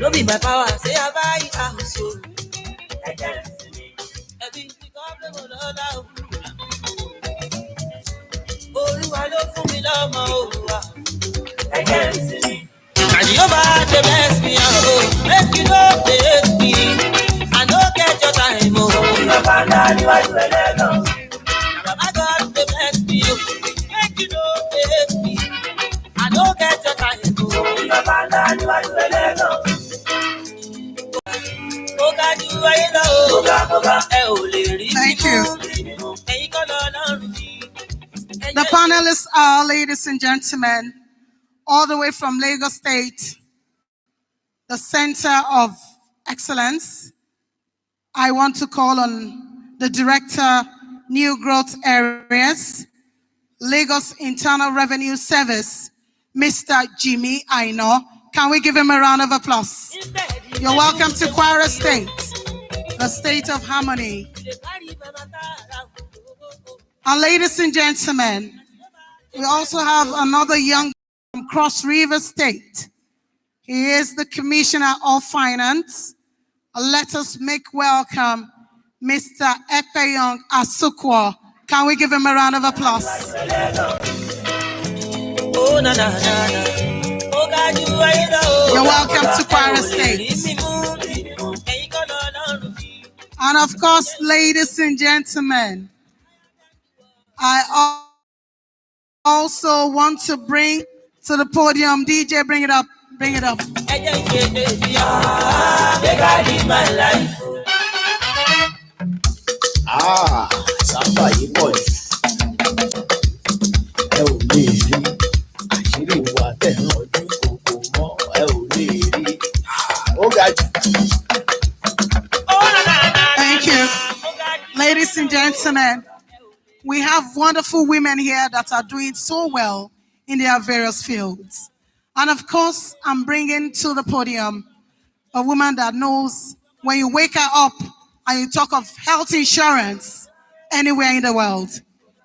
No be my power, say I buy it house. Olúwa ló fún mi lọ́mọ òwúwa. And Jehovah dey bless me, make you no hate me. I no get your time, Baba God dey bless me, make you no hate me. I no get your time, Thank you. The panelists are, ladies and gentlemen, all the way from Lagos State, the Center of Excellence. I want to call on the Director, New Growth Areas, Lagos Internal Revenue Service, Mr. Jimmy Aino. Can we give him a round of applause? You're welcome to Kwara State, the state of harmony. And ladies and gentlemen, we also have another young from Cross River State. He is the Commissioner of Finance. Let us make welcome Mr. Ekpeyong Asukwo. Can we give him a round of applause? You're welcome to Kwara State. And of course, ladies and gentlemen, I also want to bring to the podium, DJ, bring it up, bring it up. Somebody boy. Thank you. Ladies and gentlemen, we have wonderful women here that are doing so well in their various fields. And of course, I'm bringing to the podium a woman that knows when you wake her up and you talk of health insurance anywhere in the world.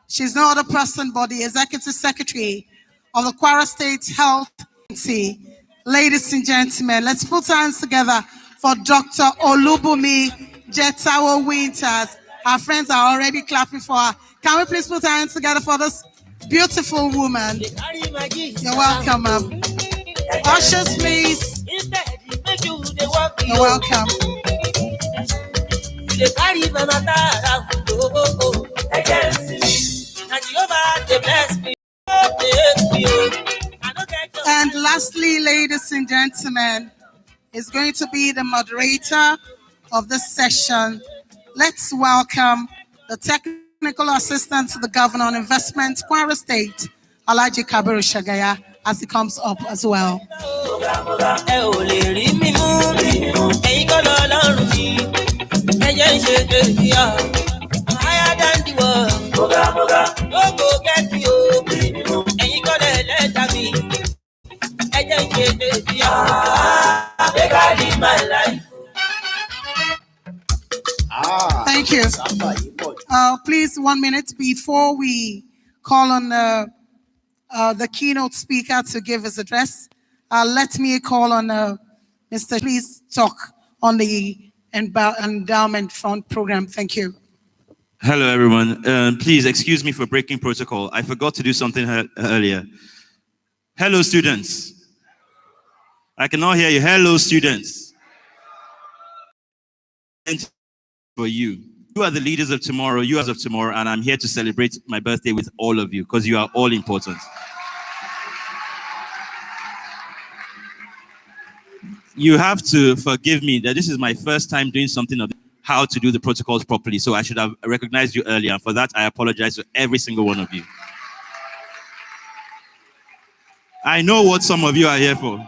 She's no other person but the Executive Secretary of the Kwara State Health Agency. Ladies and gentlemen, let's put hands together for Dr. Olubumi Jetawo Winters. Our friends are already clapping for her. Can we please put our hands together for this beautiful woman? You're welcome, ma'am. Ushers, please. You're welcome. And lastly, ladies and gentlemen, is going to be the moderator of this session. Let's welcome the technical assistant to the Governor on Investment, Kwara State, Alhaji Kabiru Shagaya, as he comes up as well. Thank you. Please, 1 minute before we call on the keynote speaker to give his address. Let me call on Mr. Please talk on the endowment fund program. Thank you. Hello, everyone. Please excuse me for breaking protocol. I forgot to do something earlier. Hello, students. I cannot hear you. Hello, students. For you. You are the leaders of tomorrow, you as of tomorrow, and I'm here to celebrate my birthday with all of you because you are all important. You have to forgive me that this is my first time doing something of how to do the protocols properly, so I should have recognized you earlier. And for that, I apologize to every single one of you. I know what some of you are here for.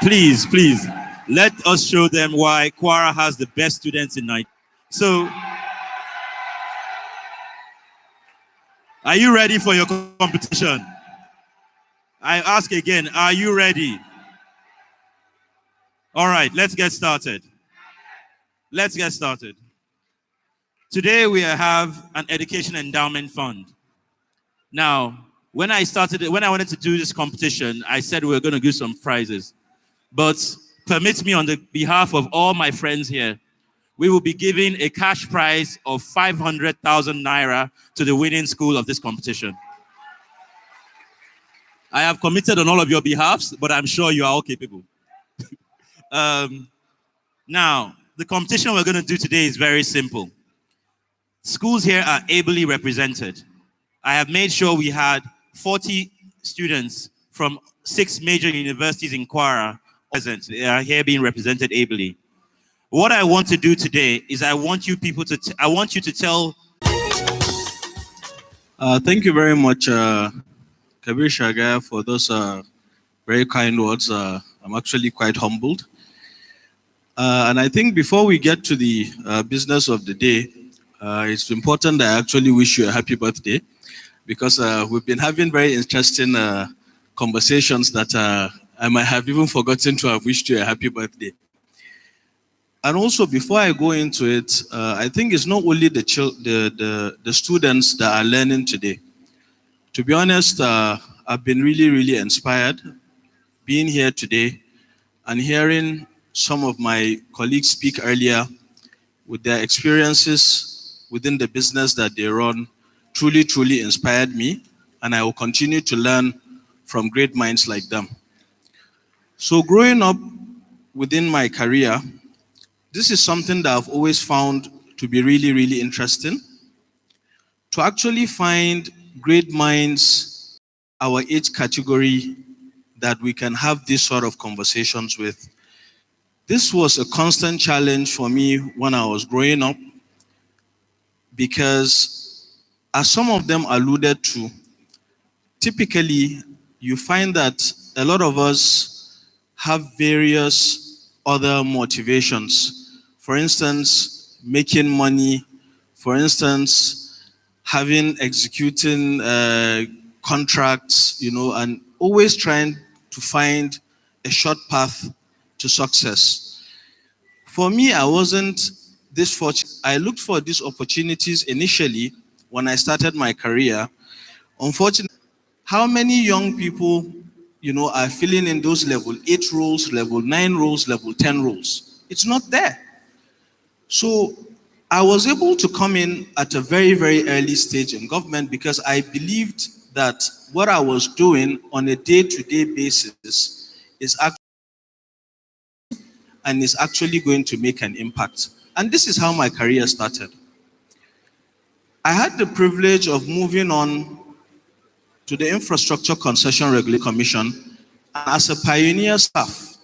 Please, please, let us show them why Kwara has the best students in Nigeria. So, Are you ready for your competition? I ask again, are you ready? All right, let's get started. Let's get started. Today we have an education endowment fund. Now, when I wanted to do this competition, I said we were going to do some prizes. But permit me on the behalf of all my friends here, we will be giving a cash prize of 500,000 naira to the winning school of this competition. I have committed on all of your behalves, but I'm sure you are all capable. Now, the competition we're going to do today is very simple. Schools here are ably represented. I have made sure we had 40 students from 6 major universities in Kwara present. They are here being represented ably. What I want to do today is I want you to tell. Thank you very much, Kabir Shaga, for those very kind words. I'm actually quite humbled. And I think before we get to the business of the day, it's important that I actually wish you a happy birthday, because we've been having very interesting conversations that I might have even forgotten to have wished you a happy birthday. And also, before I go into it, I think it's not only the students that are learning today. To be honest, I've been really, really inspired being here today and hearing some of my colleagues speak earlier with their experiences within the business that they run. Truly, truly inspired me, and I will continue to learn from great minds like them. So growing up within my career, this is something that I've always found to be really, really interesting. To actually find great minds, our age category, that we can have this sort of conversations with. This was a constant challenge for me when I was growing up, because as some of them alluded to, typically you find that a lot of us have various other motivations. For instance, making money, for instance, executing contracts, and always trying to find a short path to success. For me, I wasn't this fortunate. I looked for these opportunities initially when I started my career. Unfortunately, how many young people, are filling in those level 8 roles, level 9 roles, level 10 roles? It's not there. So I was able to come in at a very, very early stage in government, because I believed that what I was doing on a day-to-day basis is actually going to make an impact. And this is how my career started. I had the privilege of moving on to the Infrastructure Concession Regulatory Commission as a pioneer staff.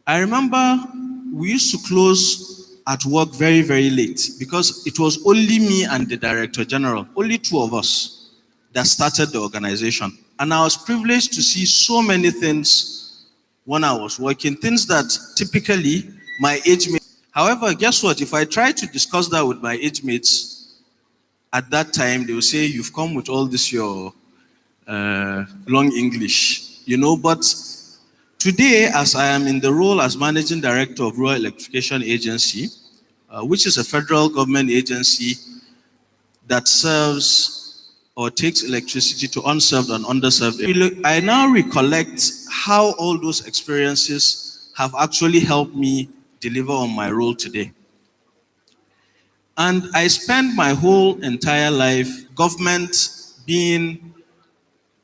I remember we used to close at work very, very late, because it was only me and the Director General, only 2 of us, that started the organization. And I was privileged to see so many things when I was working, things that typically my age mates. However, guess what? If I try to discuss that with my age mates at that time, they will say, you've come with all this, your long English, But today, as I am in the role as Managing Director of Rural Electrification Agency, which is a federal government agency that serves or takes electricity to unserved and underserved areas, I now recollect how all those experiences have actually helped me deliver on my role today. And I spent my whole entire life, government being,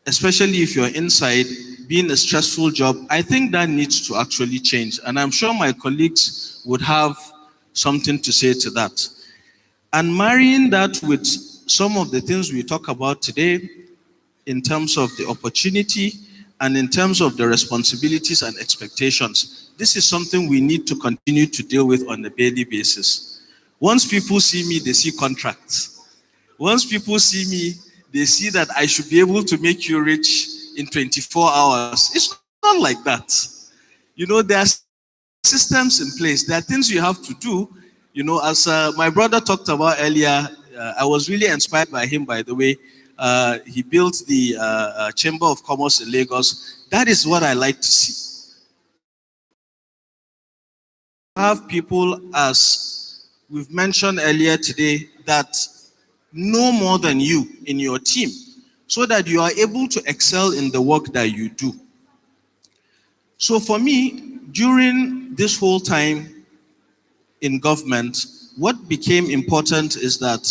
especially if you're inside, being a stressful job. I think that needs to actually change. And I'm sure my colleagues would have something to say to that. And marrying that with some of the things we talk about today in terms of the opportunity and in terms of the responsibilities and expectations, this is something we need to continue to deal with on a daily basis. Once people see me, they see contracts. Once people see me, they see that I should be able to make you rich in 24 hours. It's not like that. There are systems in place. There are things you have to do. As my brother talked about earlier, I was really inspired by him, by the way. He built the Chamber of Commerce in Lagos. That is what I like to see. Have people, as we've mentioned earlier today, that know more than you in your team, so that you are able to excel in the work that you do. So for me, during this whole time in government, what became important is that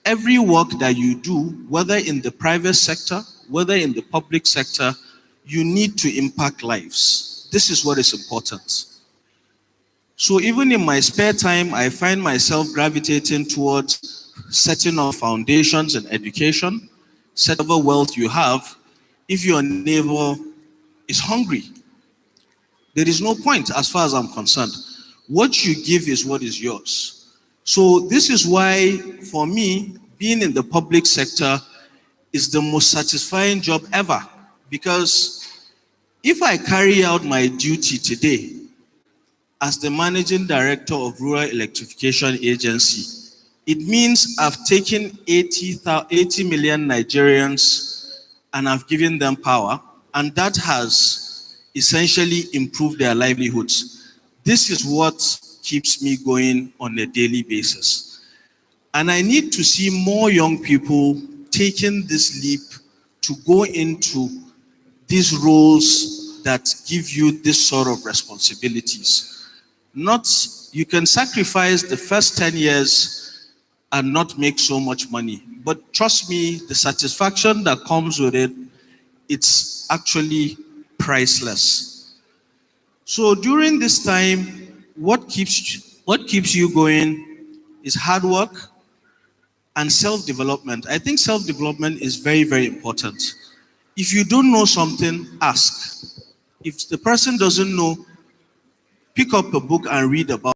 every work that you do, whether in the private sector, whether in the public sector, you need to impact lives. This is what is important. So even in my spare time, I find myself gravitating towards setting up foundations in education, set whatever wealth you have. If your neighbor is hungry, there is no point as far as I'm concerned. What you give is what is yours. So this is why, for me, being in the public sector is the most satisfying job ever. Because if I carry out my duty today as the managing director of Rural Electrification Agency, it means I've taken 80 million Nigerians and I've given them power, and that has essentially improved their livelihoods. This is what keeps me going on a daily basis. And I need to see more young people taking this leap to go into these roles that give you this sort of responsibilities. Not, you can sacrifice the first 10 years and not make so much money. But trust me, the satisfaction that comes with it, it's actually priceless. So during this time, what keeps you going is hard work and self-development. I think self-development is very, very important. If you don't know something, ask. If the person doesn't know, pick up a book and read about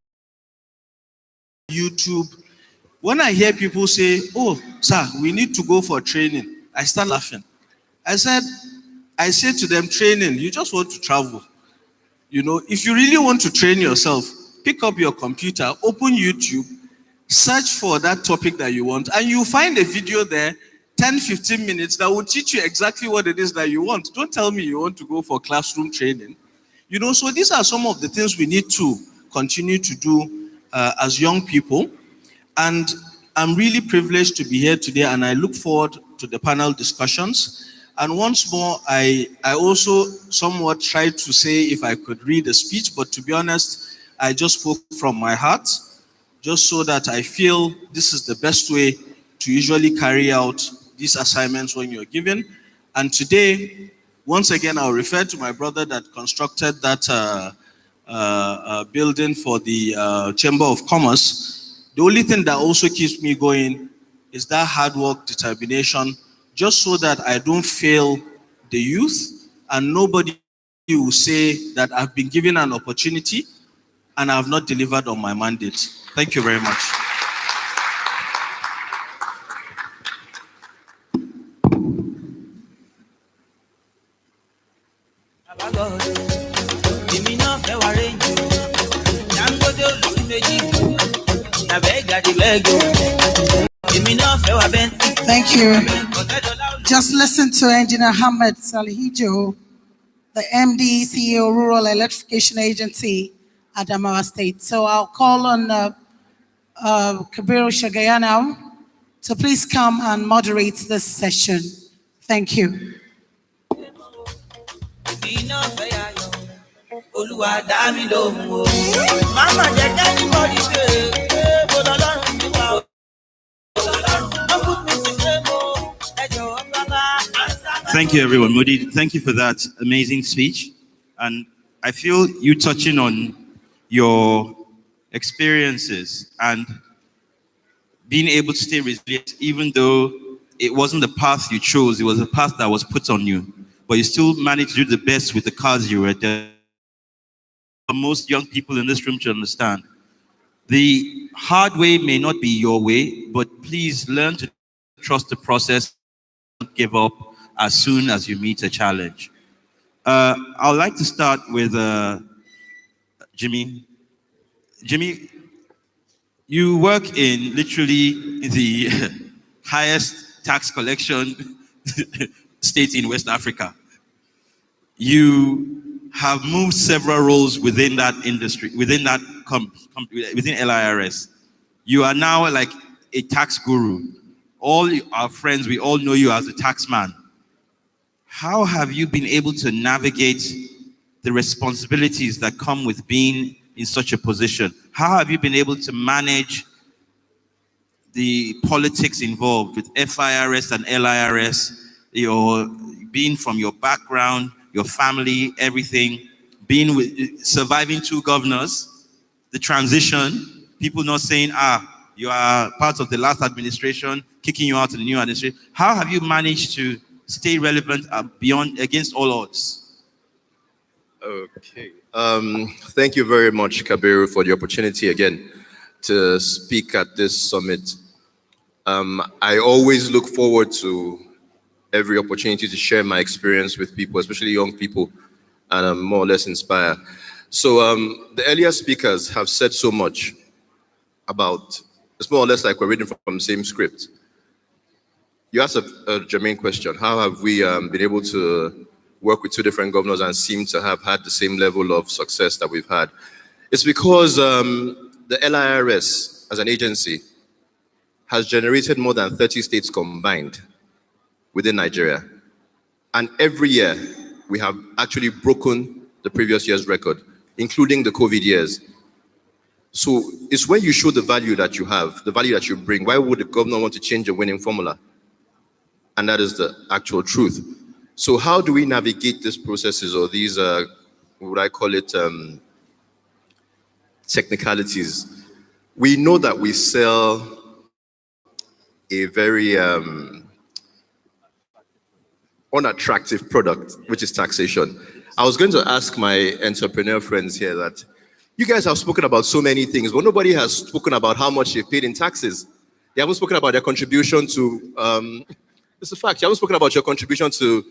YouTube. When I hear people say, oh, sir, we need to go for training, I start laughing. I say to them, training, you just want to travel. You know, if you really want to train yourself, pick up your computer, open YouTube, search for that topic that you want, and you'll find a video there, 10, 15 minutes, that will teach you exactly what it is that you want. Don't tell me you want to go for classroom training. You know, so these are some of the things we need to continue to do as young people. And I'm really privileged to be here today, and I look forward to the panel discussions. And once more, I also somewhat tried to say if I could read a speech, but to be honest, I just spoke from my heart, just so that I feel this is the best way to usually carry out these assignments when you're given. And today, once again, I'll refer to my brother that constructed that building for the Chamber of Commerce. The only thing that also keeps me going is that hard work, determination, just so that I don't fail the youth and nobody will say that I've been given an opportunity and I have not delivered on my mandate. Thank you very much. Thank you. Just listen to Engineer Ahmed Salihijo, the MD, CEO, Rural Electrification Agency, Adamawa State. So I'll call on Kabiru Shagaya now to please come and moderate this session. Thank you. Thank you, everyone. Modi, thank you for that amazing speech. And I feel you touching on your experiences and being able to stay resilient, even though it wasn't the path you chose, it was a path that was put on you. But you still managed to do the best with the cards you were there. Most young people in this room should understand. The hard way may not be your way, but please learn to trust the process, don't give up as soon as you meet a challenge. I would like to start with Jimmy. Jimmy, You work in literally the highest tax collection state in West Africa. You have moved several roles within that industry, within that within LIRS. You are now like a tax guru. All our friends, we all know you as a tax man. How have you been able to navigate the responsibilities that come with being in such a position? How have you been able to manage the politics involved with FIRS and LIRS, your being from your background, your family, everything, being with, surviving 2 governors, the transition, people not saying, you are part of the last administration, kicking you out of the new administration. How have you managed to stay relevant beyond, against all odds? Okay. Thank you very much, Kabiru, for the opportunity again to speak at this summit. I always look forward to every opportunity to share my experience with people, especially young people, and more or less inspire. So the earlier speakers have said so much about, it's more or less like we're reading from the same script. You asked a germane question. How have we been able to work with 2 different governors and seem to have had the same level of success that we've had? It's because the LIRS as an agency has generated more than 30 states combined within Nigeria. And every year, we have actually broken the previous year's record, including the COVID years. So it's when you show the value that you have, the value that you bring. Why would the governor want to change a winning formula? And that is the actual truth. So how do we navigate these processes or these, what I call it, technicalities? We know that we sell a very unattractive product, which is taxation. I was going to ask my entrepreneur friends here that you guys have spoken about so many things, but nobody has spoken about how much they've paid in taxes. They haven't spoken about their contribution to, it's a fact, you haven't spoken about your contribution to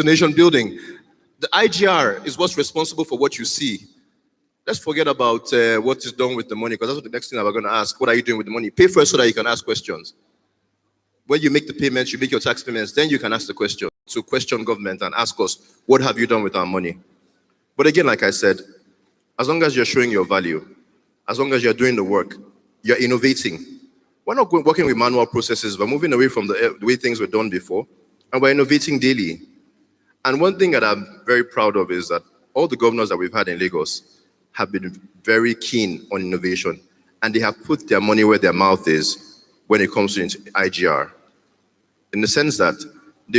nation building. The IGR is what's responsible for what you see. Let's forget about what is done with the money, because that's what the next thing that we're going to ask. What are you doing with the money? Pay first so that you can ask questions. When you make the payments, you make your tax payments, then you can ask the question. So question government and ask us, what have you done with our money? But again, like I said, as long as you're showing your value, as long as you're doing the work, you're innovating. We're not working with manual processes. We're moving away from the way things were done before, and we're innovating daily. And one thing that I'm very proud of is that all the governors that we've had in Lagos have been very keen on innovation, and they have put their money where their mouth is when it comes to IGR. In the sense that